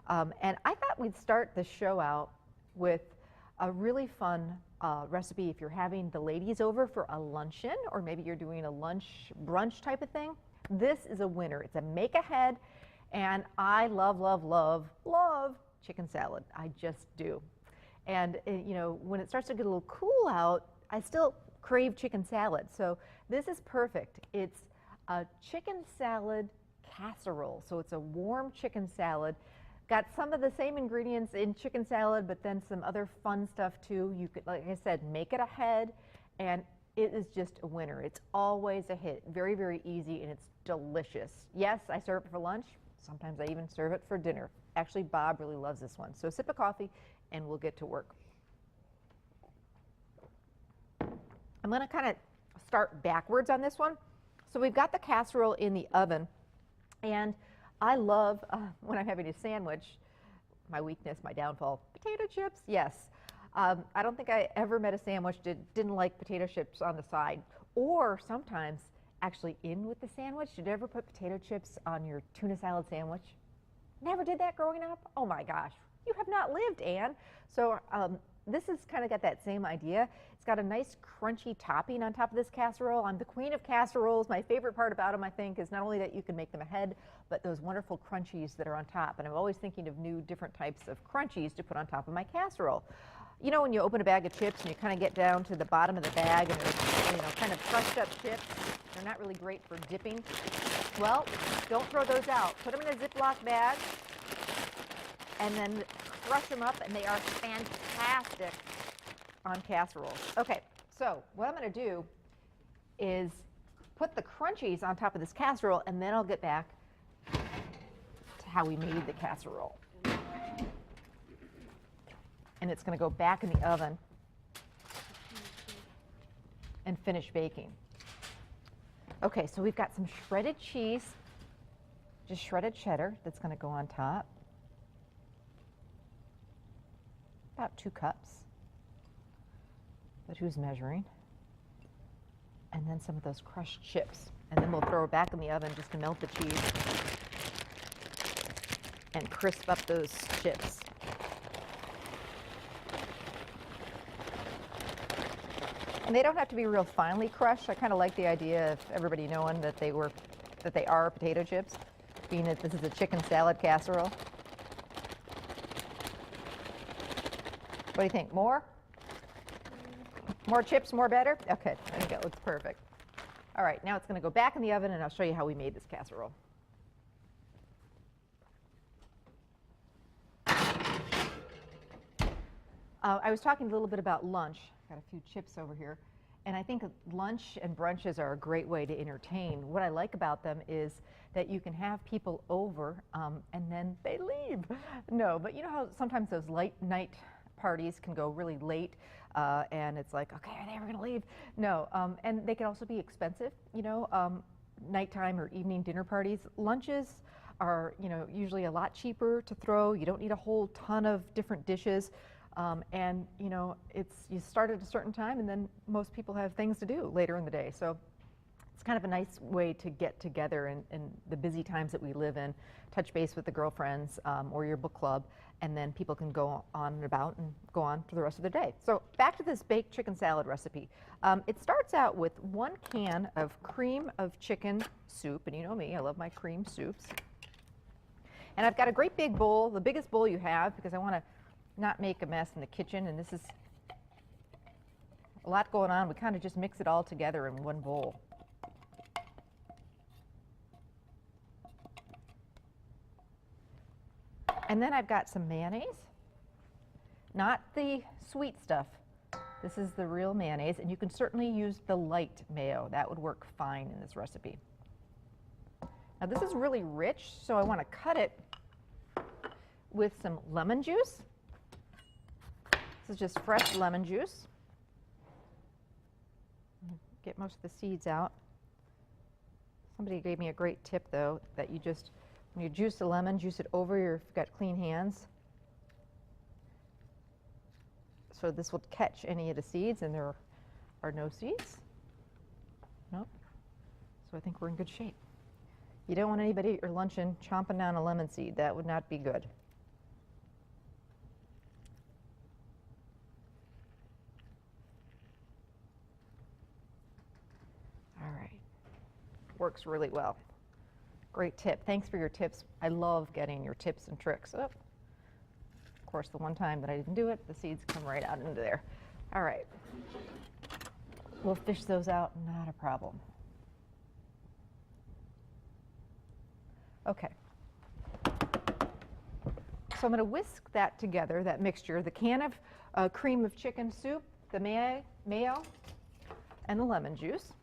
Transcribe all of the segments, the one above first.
And I thought we'd start the show out with a really fun recipe if you're having the ladies over for a luncheon, or maybe you're doing a lunch brunch type of thing. This is a winner. It's a make ahead, and I love, love, love, love chicken salad. I just do. And you know, when it starts to get a little cool out, I still crave chicken salad. So this is perfect. It's a chicken salad casserole. So it's a warm chicken salad. Got some of the same ingredients in chicken salad, but then some other fun stuff too. You could, like I said, make it ahead, and it is just a winner. It's always a hit. Very, very easy, and it's delicious. Yes, I serve it for lunch. Sometimes I even serve it for dinner. Actually, Bob really loves this one. So a sip of coffee, and we'll get to work. I'm going to kind of start backwards on this one. So we've got the casserole in the oven, and I love, when I'm having a sandwich, my weakness, my downfall, potato chips, yes. I don't think I ever met a sandwich that didn't like potato chips on the side, or sometimes actually in with the sandwich. Did you ever put potato chips on your tuna salad sandwich? Never did that growing up? Oh my gosh, you have not lived, Anne. So this has kind of got that same idea. It's got a nice crunchy topping on top of this casserole. I'm the queen of casseroles. My favorite part about them, I think, is not only that you can make them ahead, but those wonderful crunchies that are on top. And I'm always thinking of new different types of crunchies to put on top of my casserole. You know, when you open a bag of chips and you kind of get down to the bottom of the bag and they're, you know, kind of crushed up chips, they're not really great for dipping. Well, don't throw those out. Put them in a Ziploc bag and then crush them up, and they are fantastic on casseroles. Okay, so what I'm going to do is put the crunchies on top of this casserole, and then I'll get back to how we made the casserole. And it's going to go back in the oven and finish baking. Okay, so we've got some shredded cheese, just shredded cheddar, that's going to go on top. About 2 cups, but who's measuring? And then some of those crushed chips. And then we'll throw it back in the oven just to melt the cheese and crisp up those chips. And they don't have to be real finely crushed. I kind of like the idea of everybody knowing that they are potato chips, being that this is a chicken salad casserole. What do you think? More? More chips, more better? Okay, there you go. Looks perfect. All right, now it's going to go back in the oven, and I'll show you how we made this casserole. I was talking a little bit about lunch. Got a few chips over here. And I think lunch and brunches are a great way to entertain. What I like about them is that you can have people over and then they leave. No, but you know how sometimes those late night parties can go really late and it's like, okay, are they ever going to leave? No, and they can also be expensive, you know, nighttime or evening dinner parties. Lunches are, you know, usually a lot cheaper to throw. You don't need a whole ton of different dishes. And you know, you start at a certain time, and then most people have things to do later in the day. So it's kind of a nice way to get together in the busy times that we live in, touch base with the girlfriends or your book club, and then people can go on and about and go on for the rest of the day. So back to this baked chicken salad recipe. It starts out with 1 can of cream of chicken soup, and you know me, I love my cream soups. And I've got a great big bowl, the biggest bowl you have, because I want to not make a mess in the kitchen, and this is a lot going on. We kind of just mix it all together in one bowl. And then I've got some mayonnaise, not the sweet stuff. This is the real mayonnaise, and you can certainly use the light mayo. That would work fine in this recipe. Now this is really rich, so I want to cut it with some lemon juice. This is just fresh lemon juice. Get most of the seeds out. Somebody gave me a great tip, though, that you just, when you juice the lemon, juice it over your, if you've got clean hands. So this will catch any of the seeds, and there are no seeds. Nope. So I think we're in good shape. You don't want anybody at your luncheon chomping down a lemon seed. That would not be good. All right. Works really well. Great tip. Thanks for your tips. I love getting your tips and tricks. Oh, of course, the one time that I didn't do it, the seeds come right out into there. All right. We'll fish those out, not a problem. Okay. So I'm going to whisk that together, that mixture, the can of cream of chicken soup, the mayo, and the lemon juice.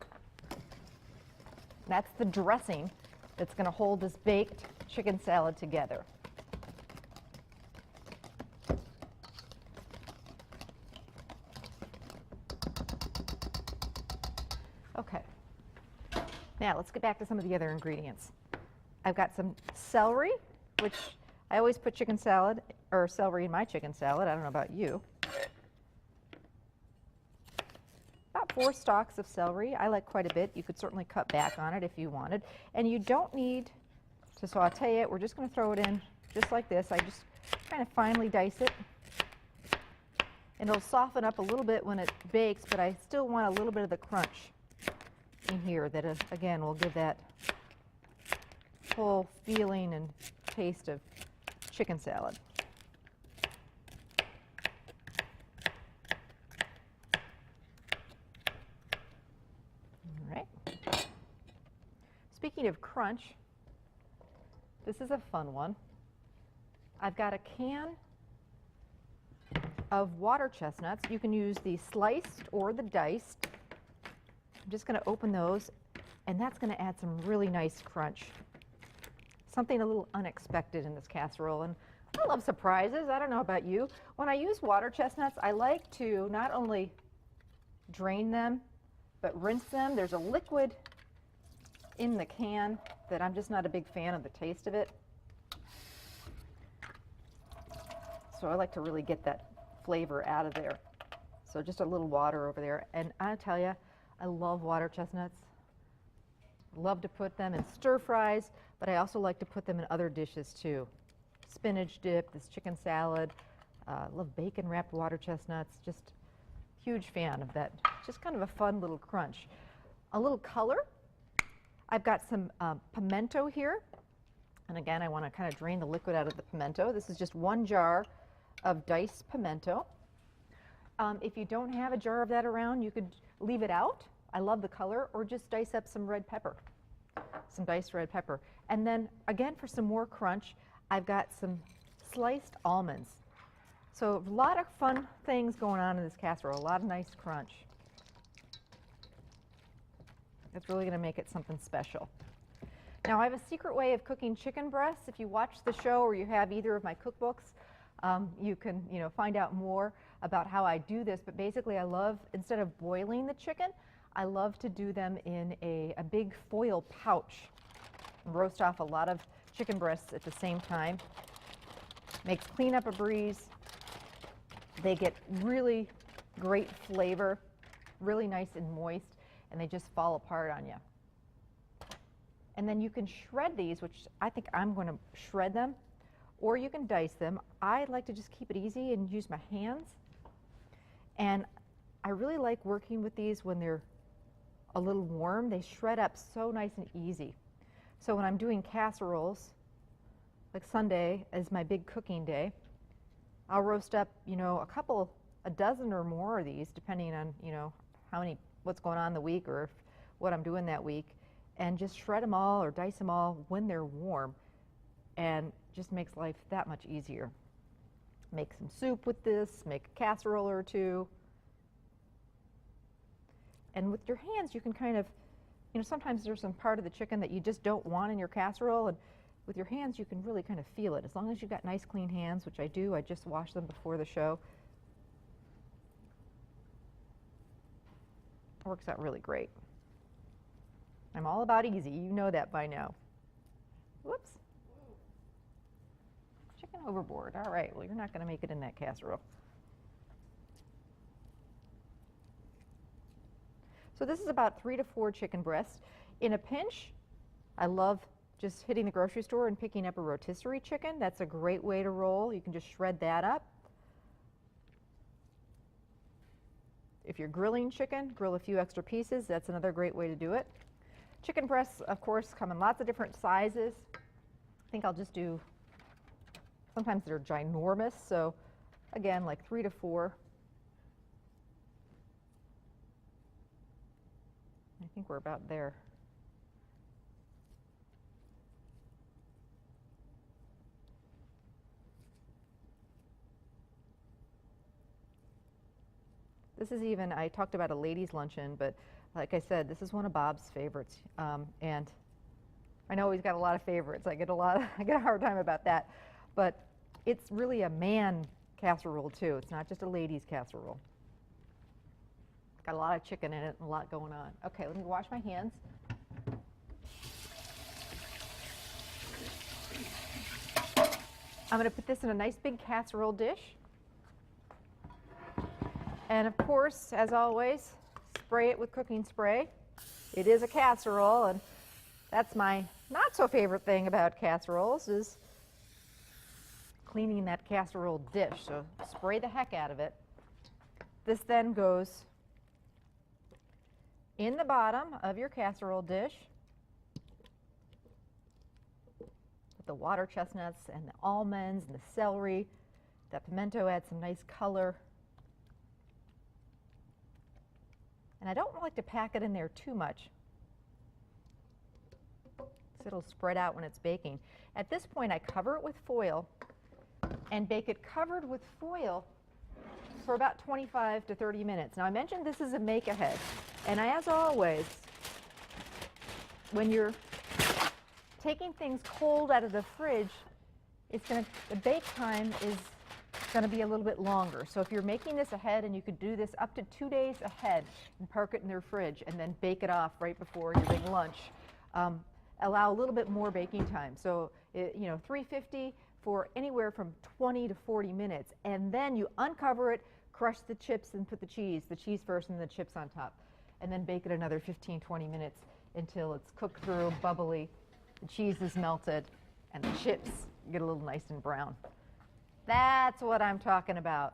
That's the dressing that's going to hold this baked chicken salad together. Okay. Now let's get back to some of the other ingredients. I've got some celery, which I always put chicken salad or celery in my chicken salad. I don't know about you. About 4 stalks of celery. I like quite a bit. You could certainly cut back on it if you wanted. And you don't need to saute it. We're just going to throw it in just like this. I just kind of finely dice it. And it'll soften up a little bit when it bakes, but I still want a little bit of the crunch in here that, again, will give that whole feeling and taste of chicken salad. All right. Speaking of crunch, this is a fun one. I've got a can of water chestnuts. You can use the sliced or the diced. I'm just going to open those, and that's going to add some really nice crunch. Something a little unexpected in this casserole, and I love surprises. I don't know about you. When I use water chestnuts, I like to not only drain them, but rinse them. There's a liquid in the can that I'm just not a big fan of the taste of it. So I like to really get that flavor out of there. So just a little water over there. And I tell you, I love water chestnuts. Love to put them in stir fries, but I also like to put them in other dishes too. Spinach dip, this chicken salad. Love bacon wrapped water chestnuts. Just huge fan of that. Just kind of a fun little crunch. A little color. I've got some pimento here. And again, I want to kind of drain the liquid out of the pimento. This is just 1 jar of diced pimento. If you don't have a jar of that around, you could leave it out. I love the color, or just dice up some red pepper, some diced red pepper. And then again, for some more crunch, I've got some sliced almonds. So a lot of fun things going on in this casserole, a lot of nice crunch. It's really going to make it something special. Now, I have a secret way of cooking chicken breasts. If you watch the show or you have either of my cookbooks, you can find out more about how I do this. But basically, I love, instead of boiling the chicken, I love to do them in a big foil pouch. Roast off a lot of chicken breasts at the same time. Makes cleanup a breeze. They get really great flavor, really nice and moist, and they just fall apart on you. And then you can shred these, which I think I'm going to shred them, or you can dice them. I like to just keep it easy and use my hands. And I really like working with these when they're a little warm. They shred up so nice and easy. So when I'm doing casseroles, like Sunday is my big cooking day, I'll roast up, a dozen or more of these, depending on, what's going on the week or what I'm doing that week, and just shred them all or dice them all when they're warm, and just makes life that much easier. Make some soup with this, make a casserole or two. And with your hands, you can kind of, sometimes there's some part of the chicken that you just don't want in your casserole, and with your hands, you can really kind of feel it. As long as you've got nice, clean hands, which I do. I just wash them before the show. It works out really great. I'm all about easy. You know that by now. Whoops. Chicken overboard. All right. Well, you're not going to make it in that casserole. So this is about 3 to 4 chicken breasts. In a pinch, I love just hitting the grocery store and picking up a rotisserie chicken. That's a great way to roll. You can just shred that up. If you're grilling chicken, grill a few extra pieces. That's another great way to do it. Chicken breasts, of course, come in lots of different sizes. I think I'll just do, sometimes they're ginormous, so again, like 3 to 4. I think we're about there. This is even, I talked about a ladies' luncheon, but like I said, this is one of Bob's favorites. And I know he's got a lot of favorites. I get a hard time about that. But it's really a man casserole too. It's not just a ladies' casserole. It's got a lot of chicken in it and a lot going on. Okay, let me wash my hands. I'm going to put this in a nice big casserole dish. And of course, as always, spray it with cooking spray. It is a casserole, and that's my not so favorite thing about casseroles is cleaning that casserole dish. So spray the heck out of it. This then goes in the bottom of your casserole dish. With the water chestnuts and the almonds and the celery. That pimento adds some nice color. And I don't like to pack it in there too much, so it'll spread out when it's baking. At this point, I cover it with foil and bake it covered with foil for about 25 to 30 minutes. Now, I mentioned this is a make-ahead, and as always, when you're taking things cold out of the fridge, the bake time is going to be a little bit longer. So if you're making this ahead, and you could do this up to 2 days ahead and park it in their fridge and then bake it off right before your big lunch, allow a little bit more baking time. So 350 for anywhere from 20 to 40 minutes, and then you uncover it, crush the chips and put the cheese first and the chips on top, and then bake it another 15-20 minutes until it's cooked through, bubbly, the cheese is melted, and the chips get a little nice and brown. That's what I'm talking about.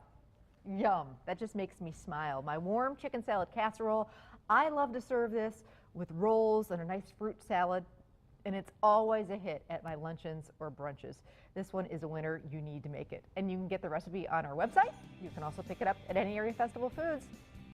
Yum. That just makes me smile. My warm chicken salad casserole. I love to serve this with rolls and a nice fruit salad, and it's always a hit at my luncheons or brunches. This one is a winner. You need to make it. And you can get the recipe on our website. You can also pick it up at any area Festival Foods.